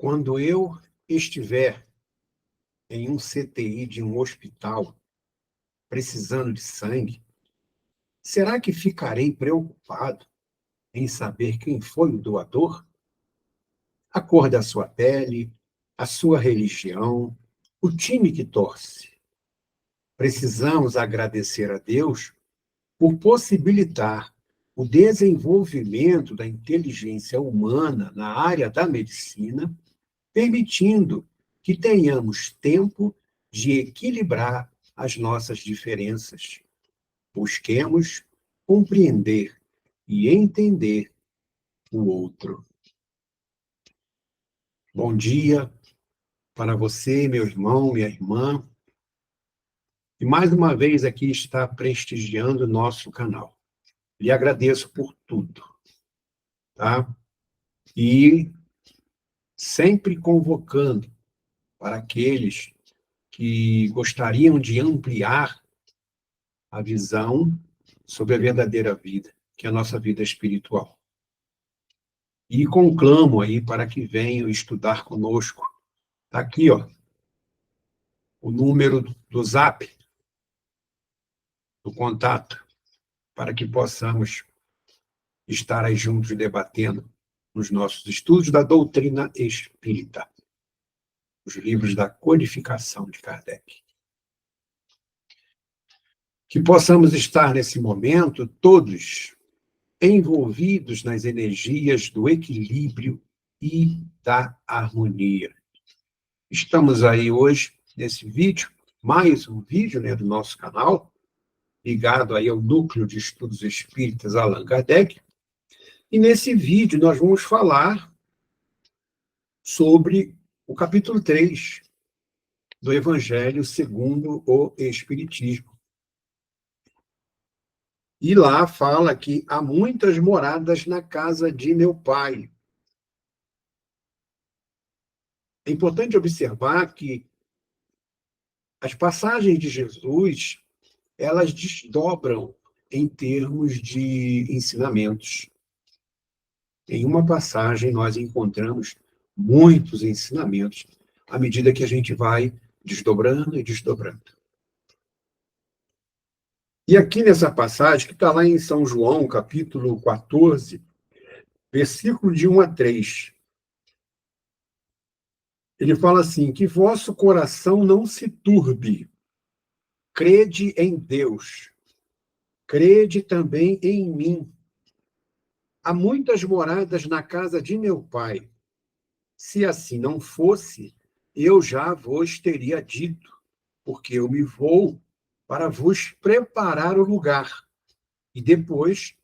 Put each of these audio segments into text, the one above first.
Quando eu estiver em um CTI de um hospital, precisando de sangue, será que ficarei preocupado em saber quem foi o doador? A cor da sua pele, a sua religião, o time que torce. Precisamos agradecer a Deus por possibilitar o desenvolvimento da inteligência humana na área da medicina, permitindo que tenhamos tempo de equilibrar as nossas diferenças. Busquemos compreender e entender o outro. Bom dia para você, meu irmão, minha irmã, e mais uma vez aqui está prestigiando o nosso canal. Lhe agradeço por tudo, tá? E sempre convocando para aqueles que gostariam de ampliar a visão sobre a verdadeira vida, que é a nossa vida espiritual. E conclamo aí para que venham estudar conosco. Está aqui, ó, o número do Zap, do contato, para que possamos estar aí juntos debatendo nos nossos estudos da doutrina espírita, os livros da codificação de Kardec. Que possamos estar nesse momento todos envolvidos nas energias do equilíbrio e da harmonia. Estamos aí hoje, nesse vídeo, mais um vídeo, né, do nosso canal, ligado aí ao Núcleo de Estudos Espíritas Allan Kardec, e nesse vídeo nós vamos falar sobre o capítulo 3 do Evangelho segundo o Espiritismo. E lá fala que há muitas moradas na casa de meu pai. É importante observar que as passagens de Jesus, elas desdobram em termos de ensinamentos. Em uma passagem, nós encontramos muitos ensinamentos, à medida que a gente vai desdobrando e desdobrando. E aqui nessa passagem, que está lá em São João, capítulo 14, versículo de 1 a 3, ele fala assim, que vosso coração não se turbe, crede em Deus, crede também em mim. Há muitas moradas na casa de meu pai. Se assim não fosse, eu já vos teria dito, porque eu me vou para vos preparar o lugar. E depois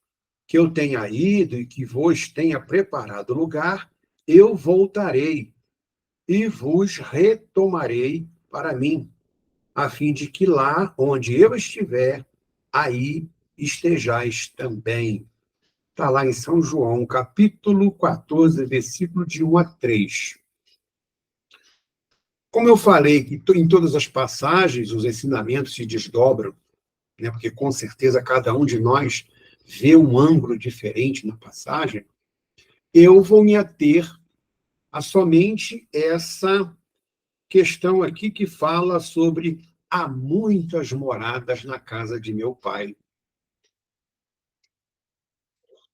que eu tenha ido e que vos tenha preparado o lugar, eu voltarei e vos retomarei para mim, a fim de que lá onde eu estiver, aí estejais também. Está lá em São João, capítulo 14, versículo de 1 a 3. Como eu falei, que em todas as passagens os ensinamentos se desdobram, né, porque com certeza cada um de nós vê um ângulo diferente na passagem, eu vou me ater a somente essa questão aqui que fala sobre há muitas moradas na casa de meu pai.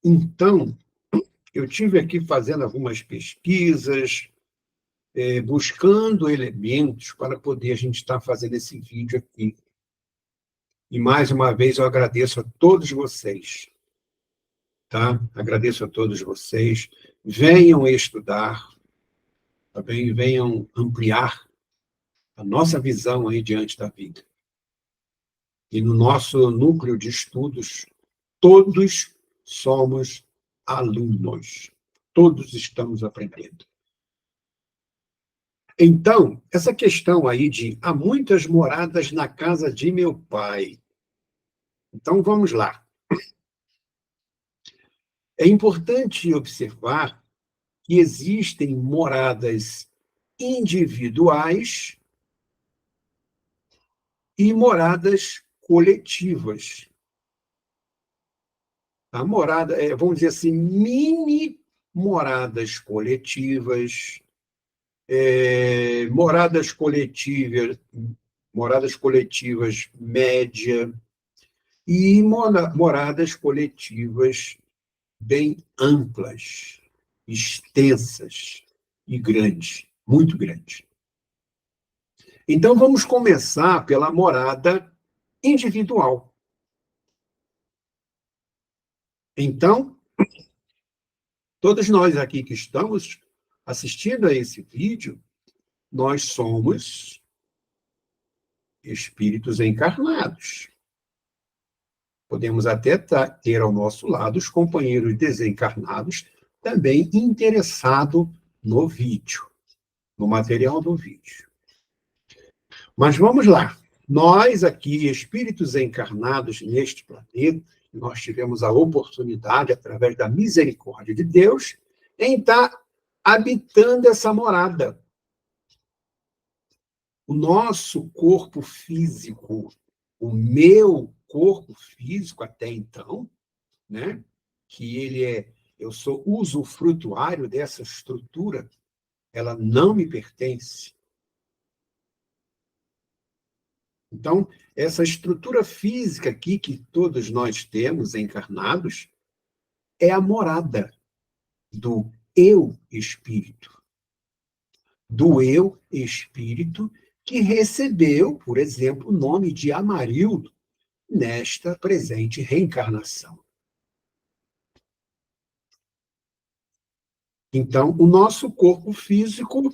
Então, eu tive aqui fazendo algumas pesquisas, buscando elementos para poder a gente estar fazendo esse vídeo aqui. E, mais uma vez, eu agradeço a todos vocês, tá? Agradeço a todos vocês. Venham estudar, também venham ampliar a nossa visão aí diante da vida. E no nosso núcleo de estudos, todos somos alunos. Todos estamos aprendendo. Então, essa questão aí de há muitas moradas na casa de meu pai. Então, vamos lá. É importante observar que existem moradas individuais e moradas coletivas. A morada, vamos dizer assim, mini moradas coletivas, moradas coletivas média e moradas coletivas bem amplas, extensas e grandes, muito grandes. Então, vamos começar pela morada individual. Então, todos nós aqui que estamos assistindo a esse vídeo, nós somos espíritos encarnados. Podemos até ter ao nosso lado os companheiros desencarnados também interessados no vídeo, no material do vídeo. Mas vamos lá. Nós aqui, espíritos encarnados neste planeta, nós tivemos a oportunidade, através da misericórdia de Deus, em estar habitando essa morada. O nosso corpo físico, o meu corpo físico até então, né, que eu sou usufrutuário dessa estrutura, ela não me pertence. Então, essa estrutura física aqui que todos nós temos encarnados é a morada do eu espírito. Do eu espírito que recebeu, por exemplo, o nome de Amarildo nesta presente reencarnação. Então, o nosso corpo físico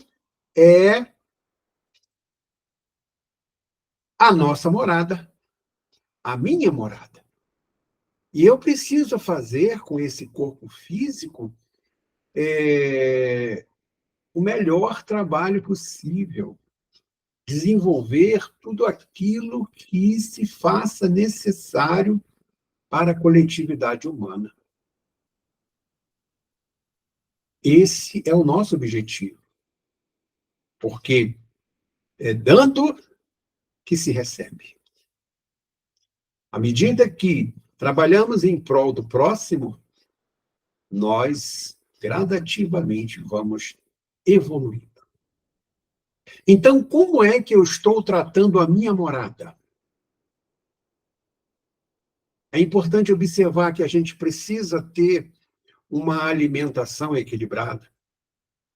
é a nossa morada, a minha morada. E eu preciso fazer com esse corpo físico o melhor trabalho possível, desenvolver tudo aquilo que se faça necessário para a coletividade humana. Esse é o nosso objetivo, porque é dando que se recebe. À medida que trabalhamos em prol do próximo, nós gradativamente vamos evoluindo. Então, como é que eu estou tratando a minha morada? É importante observar que a gente precisa ter uma alimentação equilibrada.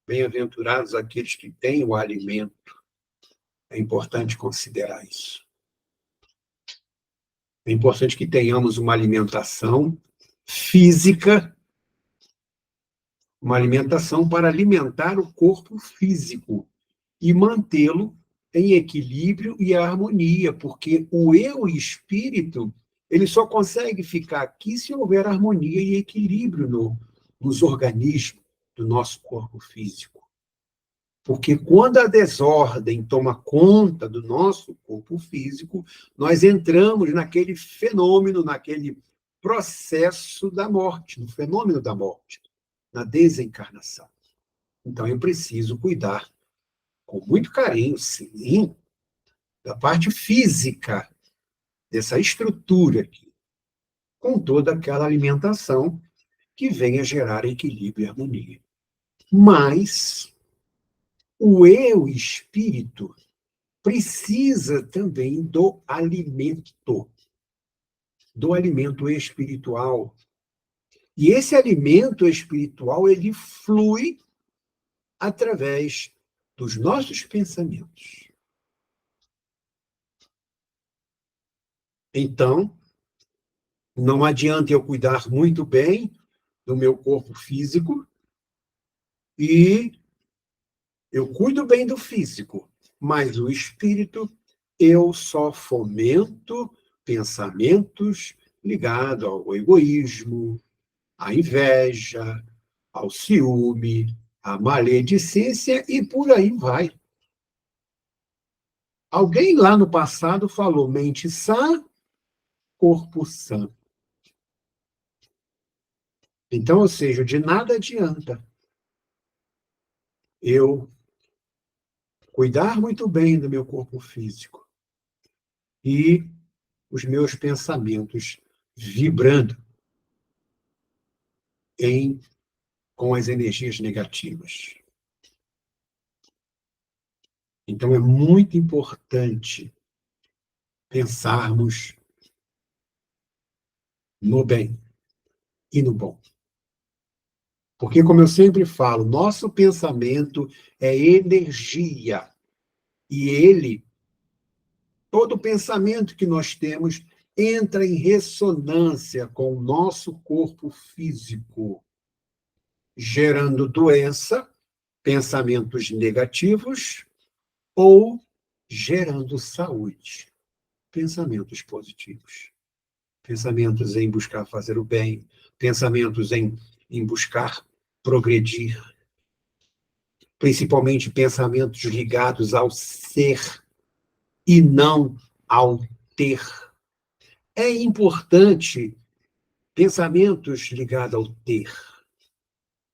Bem-aventurados aqueles que têm o alimento. É importante considerar isso. É importante que tenhamos uma alimentação física, uma alimentação para alimentar o corpo físico e mantê-lo em equilíbrio e harmonia, porque o eu espírito, ele só consegue ficar aqui se houver harmonia e equilíbrio nos organismos do nosso corpo físico. Porque quando a desordem toma conta do nosso corpo físico, nós entramos naquele fenômeno, naquele processo da morte, no fenômeno da morte, na desencarnação. Então, eu preciso cuidar com muito carinho, sim, da parte física dessa estrutura aqui, com toda aquela alimentação que venha gerar equilíbrio e harmonia. Mas o eu espírito precisa também do alimento espiritual. E esse alimento espiritual, ele flui através dos nossos pensamentos. Então, não adianta eu cuidar muito bem do meu corpo físico e eu cuido bem do físico, mas o espírito eu só fomento pensamentos ligados ao egoísmo, à inveja, ao ciúme, à maledicência e por aí vai. Alguém lá no passado falou mente sã, corpo sã. Então, ou seja, de nada adianta eu cuidar muito bem do meu corpo físico e os meus pensamentos vibrando com as energias negativas. Então, é muito importante pensarmos no bem e no bom. Porque, como eu sempre falo, nosso pensamento é energia. E todo pensamento que nós temos entra em ressonância com o nosso corpo físico, gerando doença, pensamentos negativos, ou gerando saúde, pensamentos positivos. Pensamentos em buscar fazer o bem, pensamentos em buscar progredir, principalmente pensamentos ligados ao ser e não ao ter. É importante pensamentos ligados ao ter,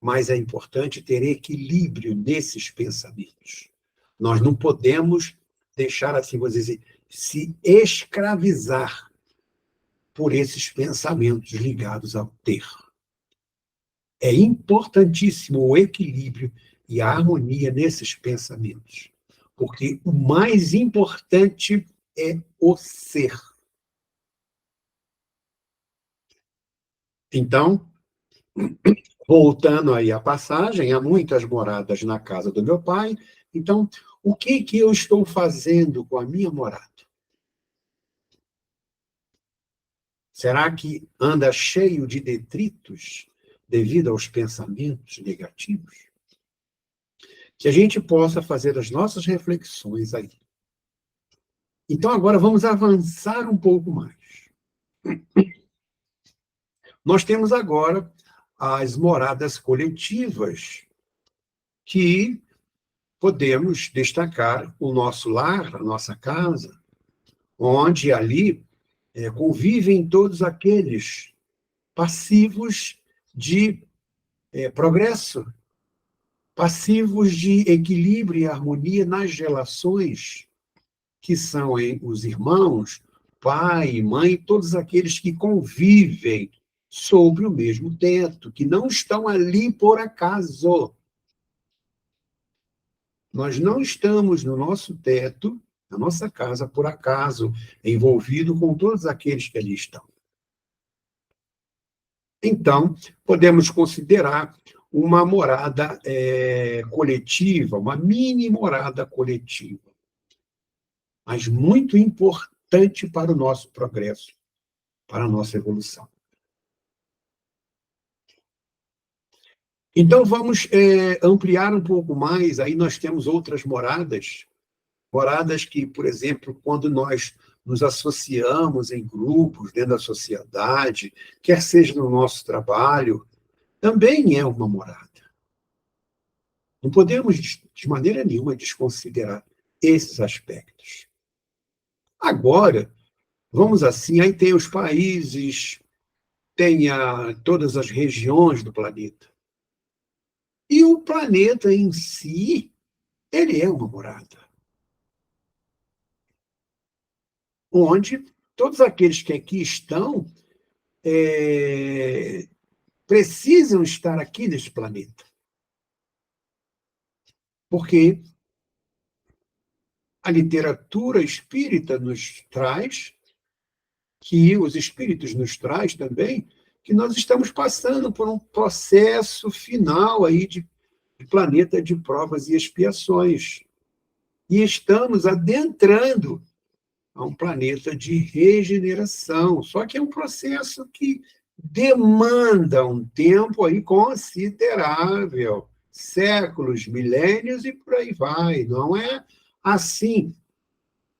mas é importante ter equilíbrio nesses pensamentos. Nós não podemos deixar, assim, vou dizer, se escravizar por esses pensamentos ligados ao ter. É importantíssimo o equilíbrio e a harmonia nesses pensamentos, porque o mais importante é o ser. Então, voltando aí à passagem, há muitas moradas na casa do meu pai. Então, o que que eu estou fazendo com a minha morada? Será que anda cheio de detritos devido aos pensamentos negativos? Que a gente possa fazer as nossas reflexões aí. Então, agora vamos avançar um pouco mais. Nós temos agora as moradas coletivas, que podemos destacar o nosso lar, a nossa casa, onde ali convivem todos aqueles passivos de progresso, passivos de equilíbrio e harmonia nas relações, que são os irmãos, pai, mãe, todos aqueles que convivem sobre o mesmo teto, que não estão ali por acaso. Nós não estamos no nosso teto, na nossa casa, por acaso, envolvido com todos aqueles que ali estão. Então, podemos considerar uma morada coletiva, uma mini morada coletiva, mas muito importante para o nosso progresso, para a nossa evolução. Então, vamos ampliar um pouco mais. Aí nós temos outras moradas, moradas que, por exemplo, quando nós nos associamos em grupos dentro da sociedade, quer seja no nosso trabalho, também é uma morada. Não podemos, de maneira nenhuma, desconsiderar esses aspectos. Agora, vamos assim, aí tem os países, tem todas as regiões do planeta. E o planeta em si, ele é uma morada, onde todos aqueles que aqui estão precisam estar aqui neste planeta. Porque a literatura espírita nos traz, que os espíritos nos traz também, que nós estamos passando por um processo final aí de planeta de provas e expiações. E estamos adentrando a um planeta de regeneração. Só que é um processo que demanda um tempo aí considerável, séculos, milênios e por aí vai. Não é assim,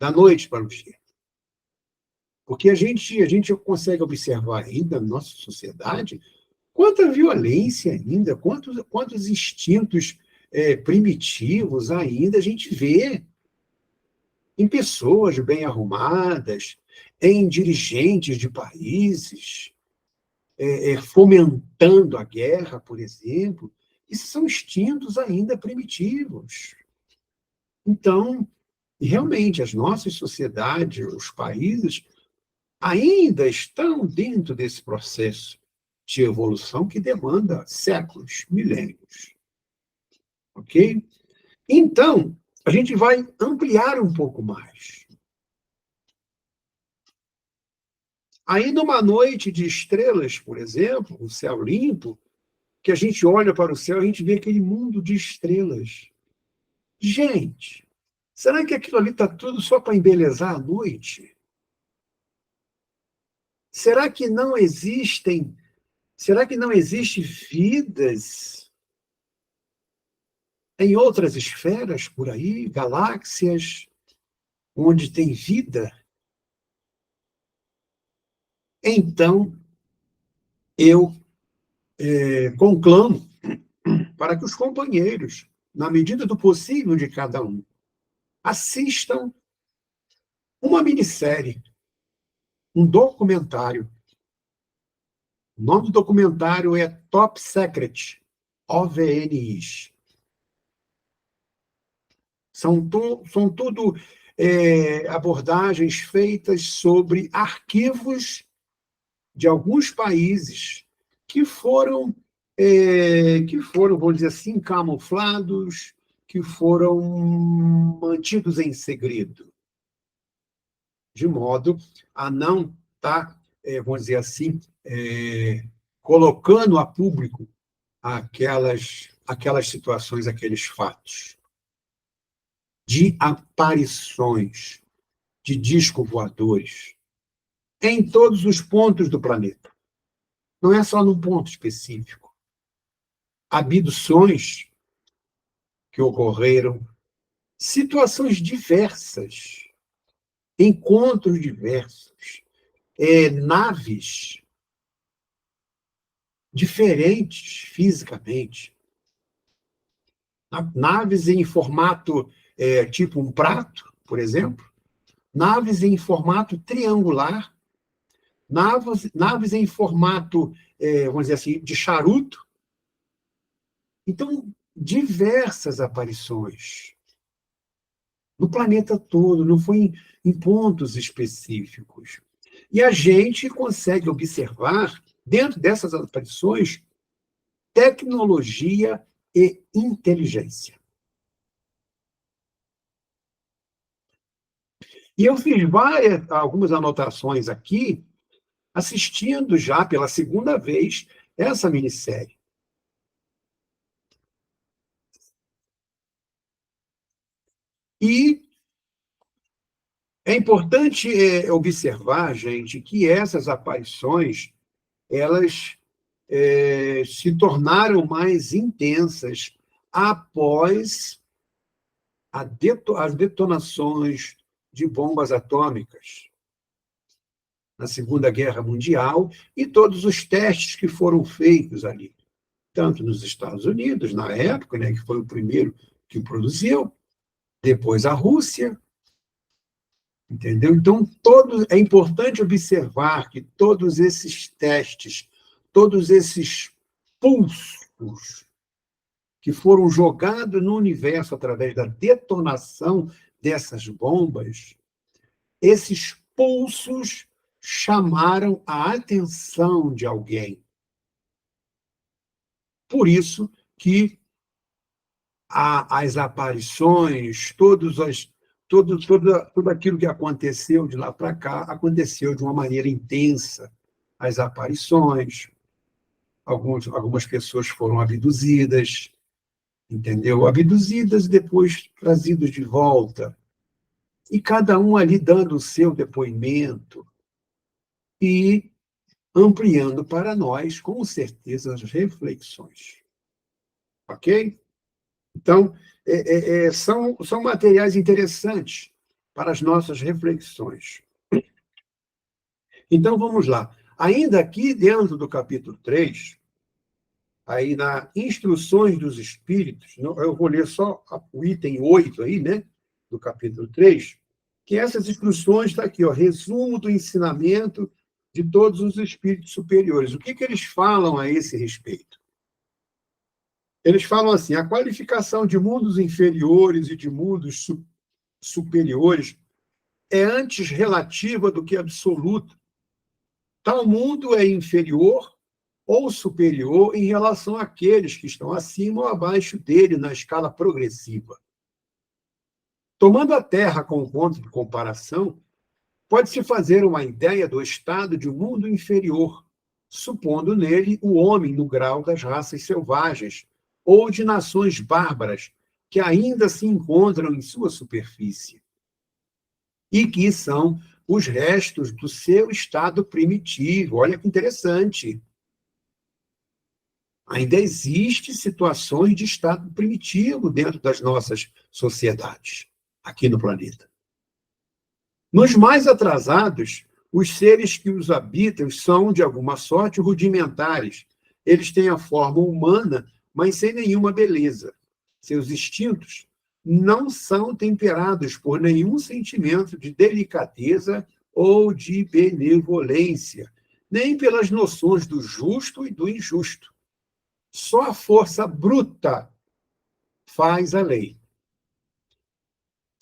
da noite para o dia. Porque a gente consegue observar ainda na nossa sociedade quanta violência ainda, quantos instintos primitivos ainda a gente vê em pessoas bem arrumadas, em dirigentes de países, fomentando a guerra, por exemplo. Esses são instintos ainda primitivos. Então, realmente, as nossas sociedades, os países, ainda estão dentro desse processo de evolução que demanda séculos, milênios. Ok? Então, a gente vai ampliar um pouco mais. Aí, numa noite de estrelas, por exemplo, o céu limpo, que a gente olha para o céu, a gente vê aquele mundo de estrelas. Gente, será que aquilo ali está tudo só para embelezar a noite? Será que não existem, será que não existe vidas em outras esferas por aí, galáxias, onde tem vida? Então, eu conclamo para que os companheiros, na medida do possível de cada um, assistam uma minissérie, um documentário. O nome do documentário é Top Secret, OVNIs. São tudo abordagens feitas sobre arquivos de alguns países que foram, vamos dizer assim, camuflados, que foram mantidos em segredo, de modo a não estar, vamos dizer assim, colocando a público aquelas situações, aqueles fatos de aparições de discos voadores em todos os pontos do planeta. Não é só num ponto específico. Abduções que ocorreram, situações diversas, encontros diversos, naves diferentes fisicamente, naves em formato tipo um prato, por exemplo, naves em formato triangular, naves em formato, vamos dizer assim, de charuto. Então, diversas aparições no planeta todo, não foi em pontos específicos. E a gente consegue observar, dentro dessas aparições, tecnologia e inteligência. E eu fiz algumas anotações aqui, assistindo já pela segunda vez essa minissérie. E é importante observar, gente, que essas aparições, elas se tornaram mais intensas após as detonações de bombas atômicas na Segunda Guerra Mundial e todos os testes que foram feitos ali, tanto nos Estados Unidos, na época, né, que foi o primeiro que produziu, depois a Rússia, entendeu? Então, é importante observar que todos esses testes, todos esses pulsos que foram jogados no universo através da detonação dessas bombas, esses pulsos chamaram a atenção de alguém. Por isso que as aparições, tudo aquilo que aconteceu de lá para cá, aconteceu de uma maneira intensa. As aparições, algumas pessoas foram abduzidas, entendeu? Abduzidas e depois trazidas de volta. E cada um ali dando o seu depoimento e ampliando para nós, com certeza, as reflexões. Ok? Então, são materiais interessantes para as nossas reflexões. Então, vamos lá. Ainda aqui dentro do capítulo 3, aí na Instruções dos Espíritos, eu vou ler só o item 8 aí, né, do capítulo 3, que essas instruções está aqui, ó, resumo do ensinamento de todos os espíritos superiores. O que eles falam a esse respeito? Eles falam assim: a qualificação de mundos inferiores e de mundos superiores é antes relativa do que absoluta. Tal mundo é inferior ou superior em relação àqueles que estão acima ou abaixo dele na escala progressiva. Tomando a Terra como ponto de comparação, pode-se fazer uma ideia do estado de um mundo inferior, supondo nele o homem no grau das raças selvagens ou de nações bárbaras que ainda se encontram em sua superfície e que são os restos do seu estado primitivo. Olha que interessante. Ainda existem situações de estado primitivo dentro das nossas sociedades, aqui no planeta. Nos mais atrasados, os seres que os habitam são, de alguma sorte, rudimentares. Eles têm a forma humana, mas sem nenhuma beleza. Seus instintos não são temperados por nenhum sentimento de delicadeza ou de benevolência, nem pelas noções do justo e do injusto. Só a força bruta faz a lei.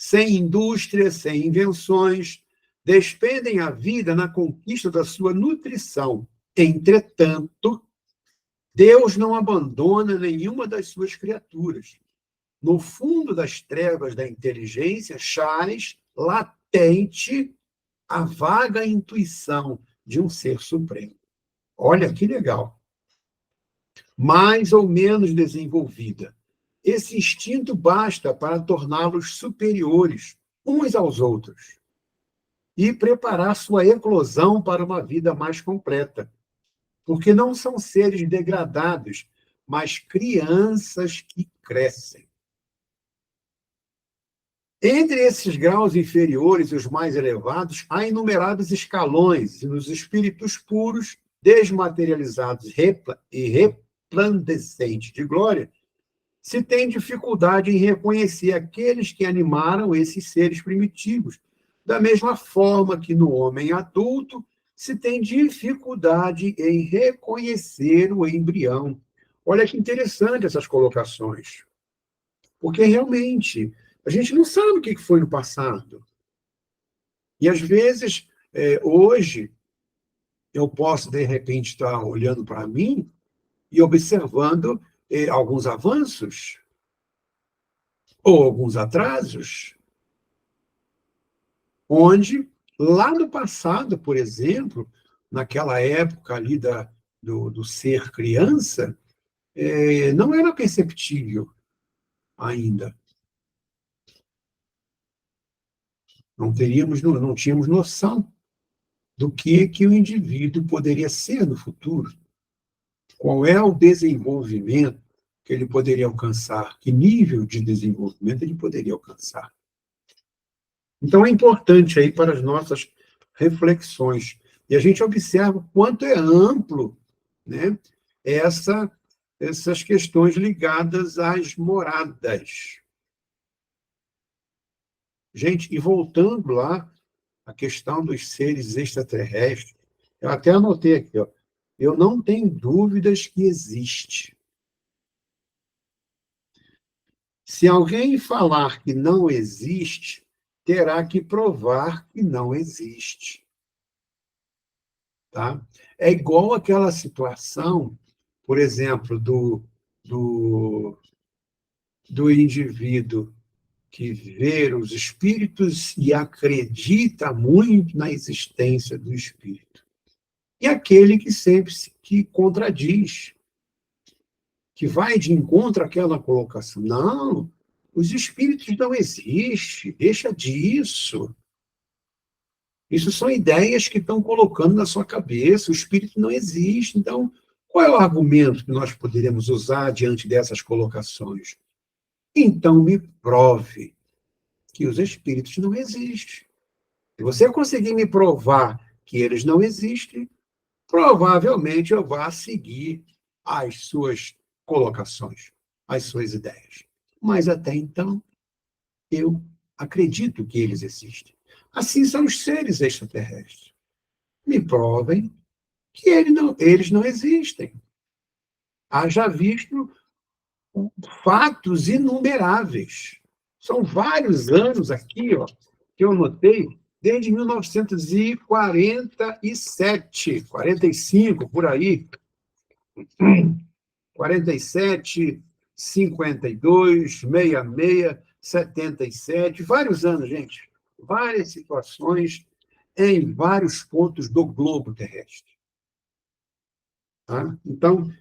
Sem indústria, sem invenções, despendem a vida na conquista da sua nutrição. Entretanto, Deus não abandona nenhuma das suas criaturas. No fundo das trevas da inteligência, chás latente a vaga intuição de um ser supremo. Olha que legal. Mais ou menos desenvolvida. Esse instinto basta para torná-los superiores uns aos outros e preparar sua eclosão para uma vida mais completa. Porque não são seres degradados, mas crianças que crescem. Entre esses graus inferiores e os mais elevados, há inumeráveis escalões, e nos espíritos puros, desmaterializados e resplandecentes de glória, se tem dificuldade em reconhecer aqueles que animaram esses seres primitivos, da mesma forma que no homem adulto se tem dificuldade em reconhecer o embrião. Olha que interessante essas colocações, porque realmente a gente não sabe o que foi no passado. E às vezes, hoje, eu posso, de repente, estar olhando para mim e observando alguns avanços ou alguns atrasos, onde, lá no passado, por exemplo, naquela época ali do ser criança, não era perceptível ainda. Não tínhamos noção do que o indivíduo poderia ser no futuro. Qual é o desenvolvimento que ele poderia alcançar? Que nível de desenvolvimento ele poderia alcançar? Então, é importante aí para as nossas reflexões. E a gente observa o quanto é amplo, né, essas questões ligadas às moradas. Gente, e voltando lá, a questão dos seres extraterrestres, eu até anotei aqui, ó, eu não tenho dúvidas que existe. Se alguém falar que não existe, terá que provar que não existe. Tá? É igual aquela situação, por exemplo, do indivíduo que vê os espíritos e acredita muito na existência do espírito. E aquele que sempre que contradiz, que vai de encontro àquela colocação. Não, os espíritos não existem, deixa disso. Isso são ideias que estão colocando na sua cabeça, o espírito não existe. Então, qual é o argumento que nós poderíamos usar diante dessas colocações? Então, me prove que os espíritos não existem. Se você conseguir me provar que eles não existem, provavelmente eu vá seguir as suas colocações, as suas ideias. Mas até então, eu acredito que eles existem. Assim são os seres extraterrestres. Me provem que eles não existem. Haja visto fatos inumeráveis. São vários anos aqui, ó, que eu notei, desde 1947, 45, por aí. 47, 52, 66, 77, vários anos, gente, várias situações em vários pontos do globo terrestre. Tá? Então,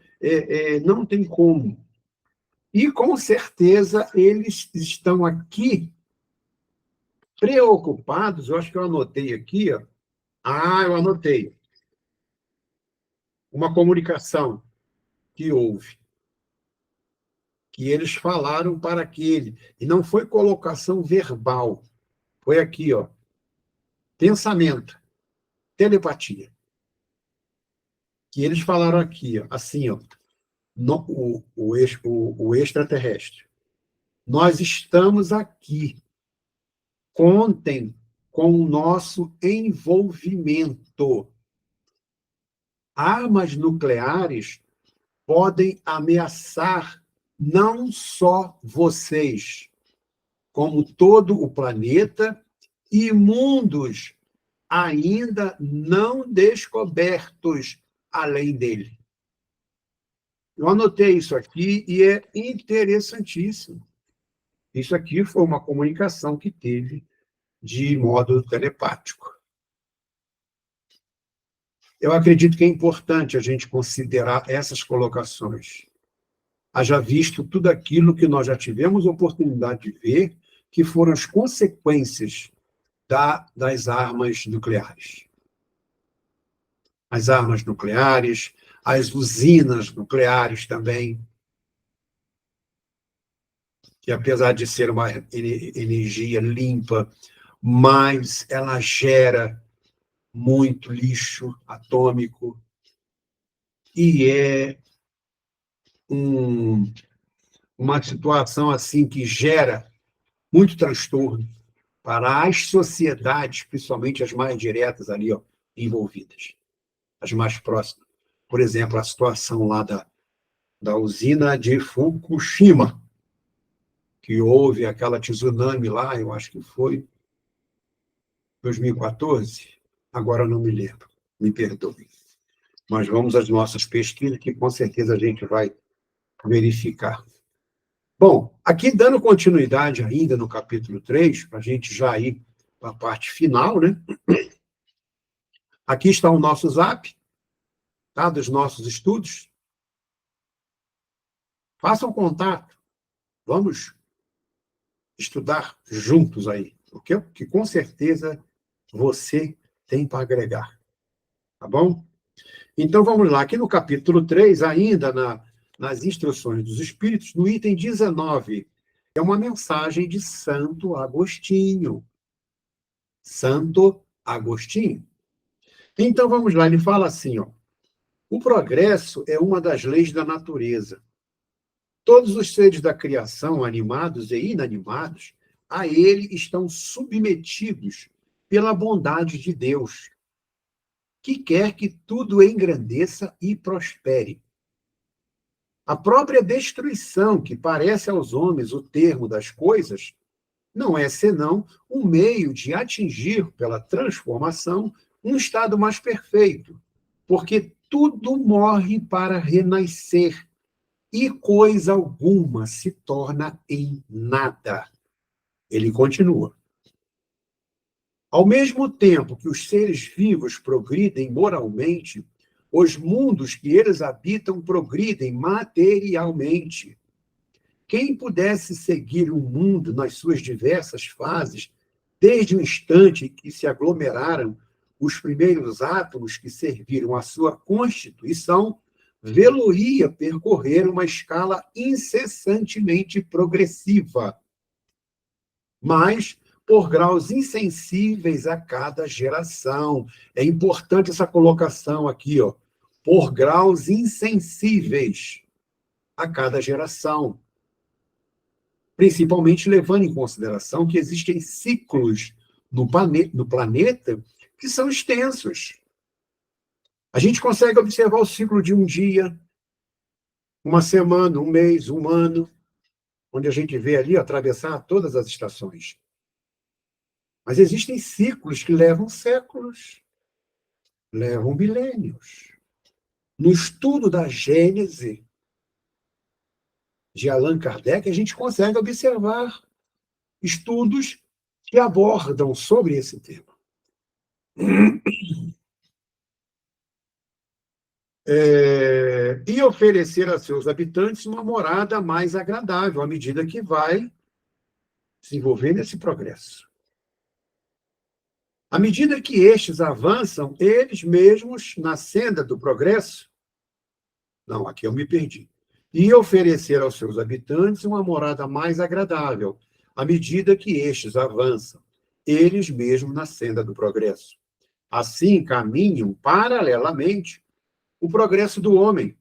não tem como. E, com certeza, eles estão aqui preocupados, eu acho que eu anotei aqui, ó. Eu anotei. Uma comunicação que houve, que eles falaram para aquele, e não foi colocação verbal, foi aqui, ó, pensamento, telepatia, que eles falaram aqui, ó, assim, ó, o extraterrestre. Nós estamos aqui, contem com o nosso envolvimento. Armas nucleares podem ameaçar não só vocês, como todo o planeta e mundos ainda não descobertos além dele. Eu anotei isso aqui e é interessantíssimo. Isso aqui foi uma comunicação que teve de modo telepático. Eu acredito que é importante a gente considerar essas colocações. Haja visto tudo aquilo que nós já tivemos oportunidade de ver, que foram as consequências das armas nucleares. As armas nucleares, as usinas nucleares também, que apesar de ser uma energia limpa, mas ela gera muito lixo atômico e é uma situação assim que gera muito transtorno para as sociedades, principalmente as mais diretas ali, ó, envolvidas, as mais próximas. Por exemplo, a situação lá da usina de Fukushima, que houve aquela tsunami lá, eu acho que foi 2014, agora não me lembro, me perdoe. Mas vamos às nossas pesquisas, que com certeza a gente vai verificar. Bom, aqui dando continuidade ainda no capítulo 3, para a gente já ir para a parte final, né? Aqui está o nosso Zap, tá? Dos nossos estudos. Façam contato, vamos estudar juntos aí, ok? Que com certeza você tem para agregar, tá bom? Então vamos lá, aqui no capítulo 3, ainda nas instruções dos Espíritos, no item 19, é uma mensagem de Santo Agostinho. Santo Agostinho. Então vamos lá, ele fala assim, ó, o progresso é uma das leis da natureza. Todos os seres da criação, animados e inanimados, a ele estão submetidos pela bondade de Deus, que quer que tudo engrandeça e prospere. A própria destruição, que parece aos homens o termo das coisas, não é senão um meio de atingir, pela transformação, um estado mais perfeito, porque tudo morre para renascer, e coisa alguma se torna em nada. Ele continua. Ao mesmo tempo que os seres vivos progridem moralmente, os mundos que eles habitam progridem materialmente. Quem pudesse seguir o mundo nas suas diversas fases, desde o instante em que se aglomeraram os primeiros átomos que serviram à sua constituição, vê-lo-ia percorrer uma escala incessantemente progressiva, mas por graus insensíveis a cada geração. É importante essa colocação aqui, ó, por graus insensíveis a cada geração, principalmente levando em consideração que existem ciclos no planeta que são extensos. A gente consegue observar o ciclo de um dia, uma semana, um mês, um ano, onde a gente vê ali atravessar todas as estações. Mas existem ciclos que levam séculos, levam milênios. No estudo da Gênese de Allan Kardec, a gente consegue observar estudos que abordam sobre esse tema. E oferecer a seus habitantes uma morada mais agradável à medida que vai desenvolvendo esse progresso. À medida que estes avançam, eles mesmos, na senda do progresso, não, aqui eu me perdi, e oferecer aos seus habitantes uma morada mais agradável, à medida que estes avançam, eles mesmos na senda do progresso. Assim, caminham paralelamente o progresso do homem,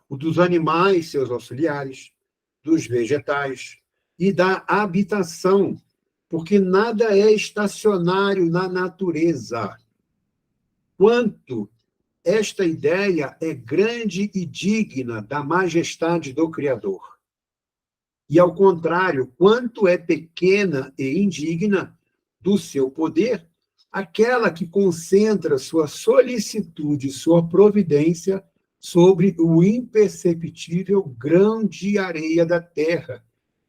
o dos animais, seus auxiliares, dos vegetais e da habitação, porque nada é estacionário na natureza. Quanto esta ideia é grande e digna da majestade do Criador. E, ao contrário, quanto é pequena e indigna do seu poder, aquela que concentra sua solicitude, sua providência sobre o imperceptível grão de areia da terra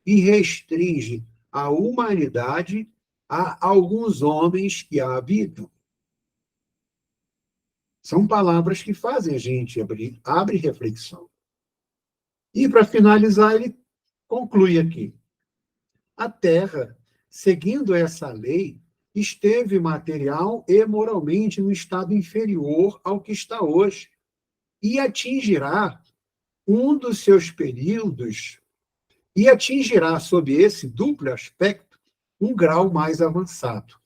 e restringe a humanidade a alguns homens que a habitam. São palavras que fazem a gente abre reflexão. E, para finalizar, ele conclui aqui. A Terra, seguindo essa lei, esteve material e moralmente no estado inferior ao que está hoje e atingirá um dos seus períodos e atingirá, sob esse duplo aspecto, um grau mais avançado.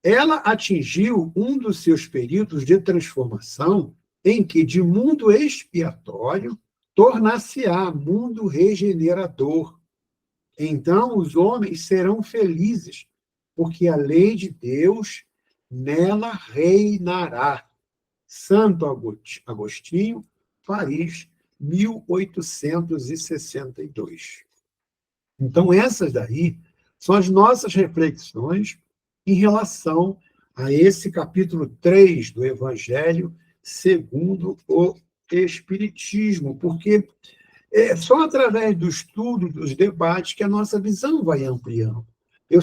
Ela atingiu um dos seus períodos de transformação em que, de mundo expiatório, tornar-se-á mundo regenerador. Então, os homens serão felizes, porque a lei de Deus nela reinará. Santo Agostinho, Paris, 1862. Então, essas daí são as nossas reflexões em relação a esse capítulo 3 do Evangelho segundo o Espiritismo, porque é só através do estudo, dos debates, que a nossa visão vai ampliando. Eu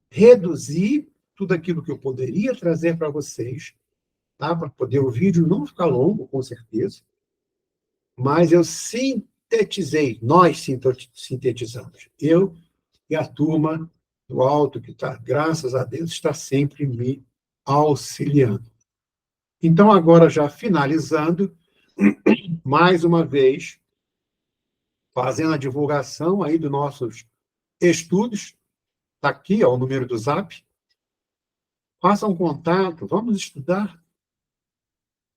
reduzi tudo aquilo que eu poderia trazer para vocês, tá? Para poder o vídeo não ficar longo, com certeza, mas eu sintetizei, nós sintetizamos, eu e a turma do alto, que está, graças a Deus, está sempre me auxiliando. Então, agora, já finalizando, mais uma vez, fazendo a divulgação aí dos nossos estudos, está aqui, ó, o número do Zap, façam contato, vamos estudar,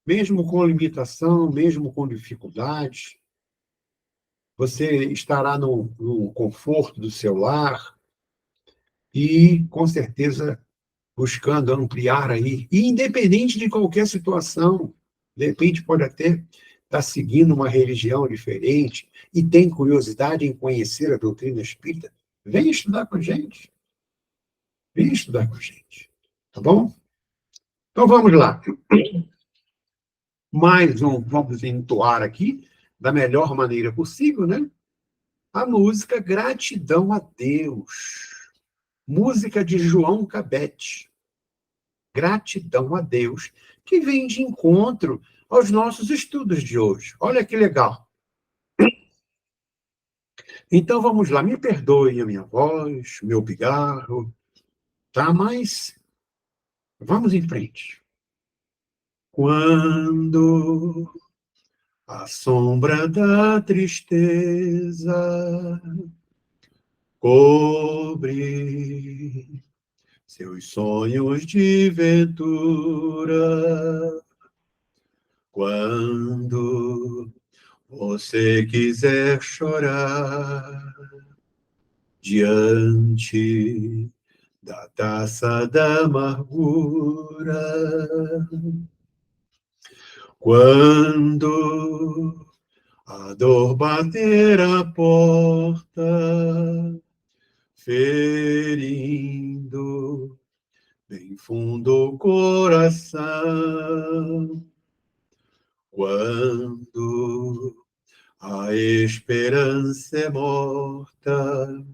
mesmo com limitação, mesmo com dificuldades, você estará no conforto do seu lar e, com certeza, buscando ampliar aí, e independente de qualquer situação, de repente pode até estar seguindo uma religião diferente e tem curiosidade em conhecer a doutrina espírita, vem estudar com a gente. Vem estudar com a gente. Tá bom? Então vamos lá. Mais um, vamos entoar aqui, da melhor maneira possível, né? A música Gratidão a Deus. Música de João Cabete. Gratidão a Deus, que vem de encontro aos nossos estudos de hoje. Olha que legal. Então vamos lá, me perdoem a minha voz, meu pigarro, tá? Mas vamos em frente. Quando a sombra da tristeza cobre seus sonhos de ventura, quando você quiser chorar diante da taça da amargura, quando a dor bater a porta, ferindo bem fundo o coração, quando A esperança é morta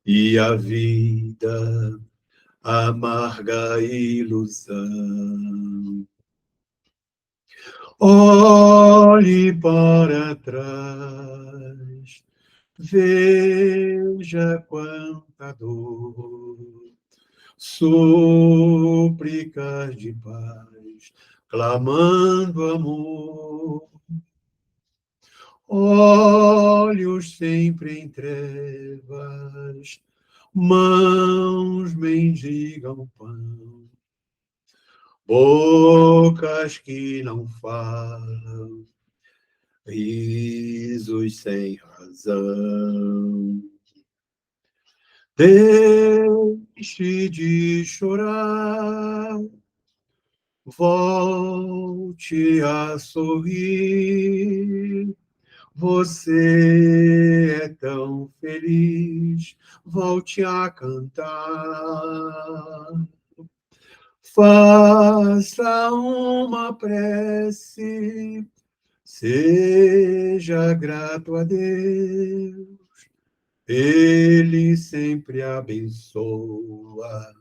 e a vida amarga ilusão. Olhe para trás, veja quanta dor, súplicas de paz, clamando amor. Olhos sempre em trevas, mãos mendigam pão, bocas que não falam, risos sem razão. Deixe de chorar, volte a sorrir. Você é tão feliz, volte a cantar. Faça uma prece, seja grato a Deus. Ele sempre abençoa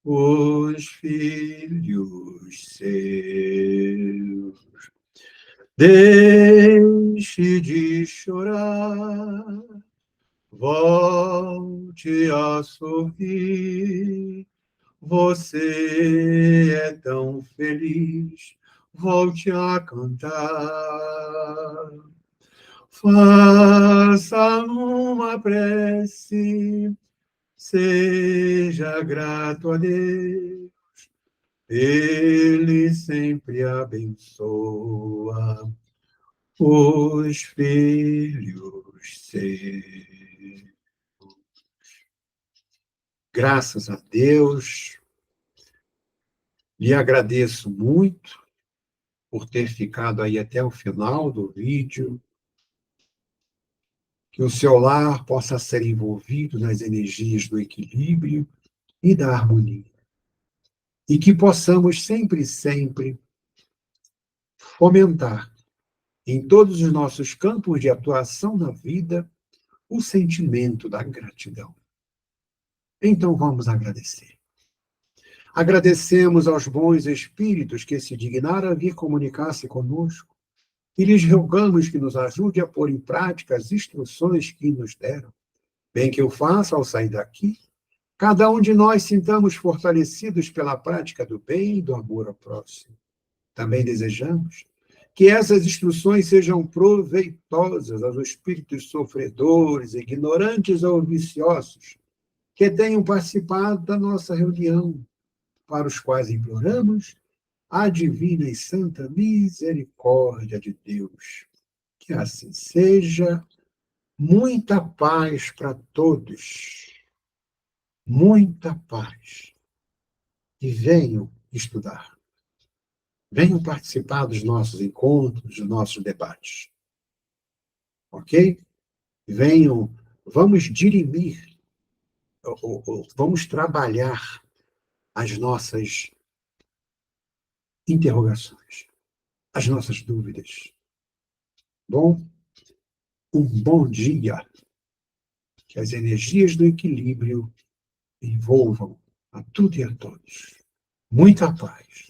os filhos seus. Deixe de chorar, volte a sorrir. Você é tão feliz, volte a cantar. Faça uma prece, seja grato a Deus. Ele sempre abençoa os filhos seus. Graças a Deus, lhe agradeço muito por ter ficado aí até o final do vídeo, que o seu lar possa ser envolvido nas energias do equilíbrio e da harmonia, e que possamos sempre, sempre fomentar em todos os nossos campos de atuação na vida o sentimento da gratidão. Então vamos agradecer. Agradecemos aos bons espíritos que se dignaram a vir comunicar-se conosco e lhes rogamos que nos ajude a pôr em prática as instruções que nos deram. Bem que eu faça ao sair daqui, cada um de nós sintamos fortalecidos pela prática do bem e do amor ao próximo. Também desejamos que essas instruções sejam proveitosas aos espíritos sofredores, ignorantes ou viciosos, que tenham participado da nossa reunião, para os quais imploramos a divina e santa misericórdia de Deus. Que assim seja. Muita paz para todos. Muita paz. E venham estudar. Venham participar dos nossos encontros, dos nossos debates. Ok? Venham, vamos dirimir, vamos trabalhar as nossas interrogações, as nossas dúvidas. Bom? Um bom dia. Que as energias do equilíbrio envolvam a tudo e a todos. Muita paz.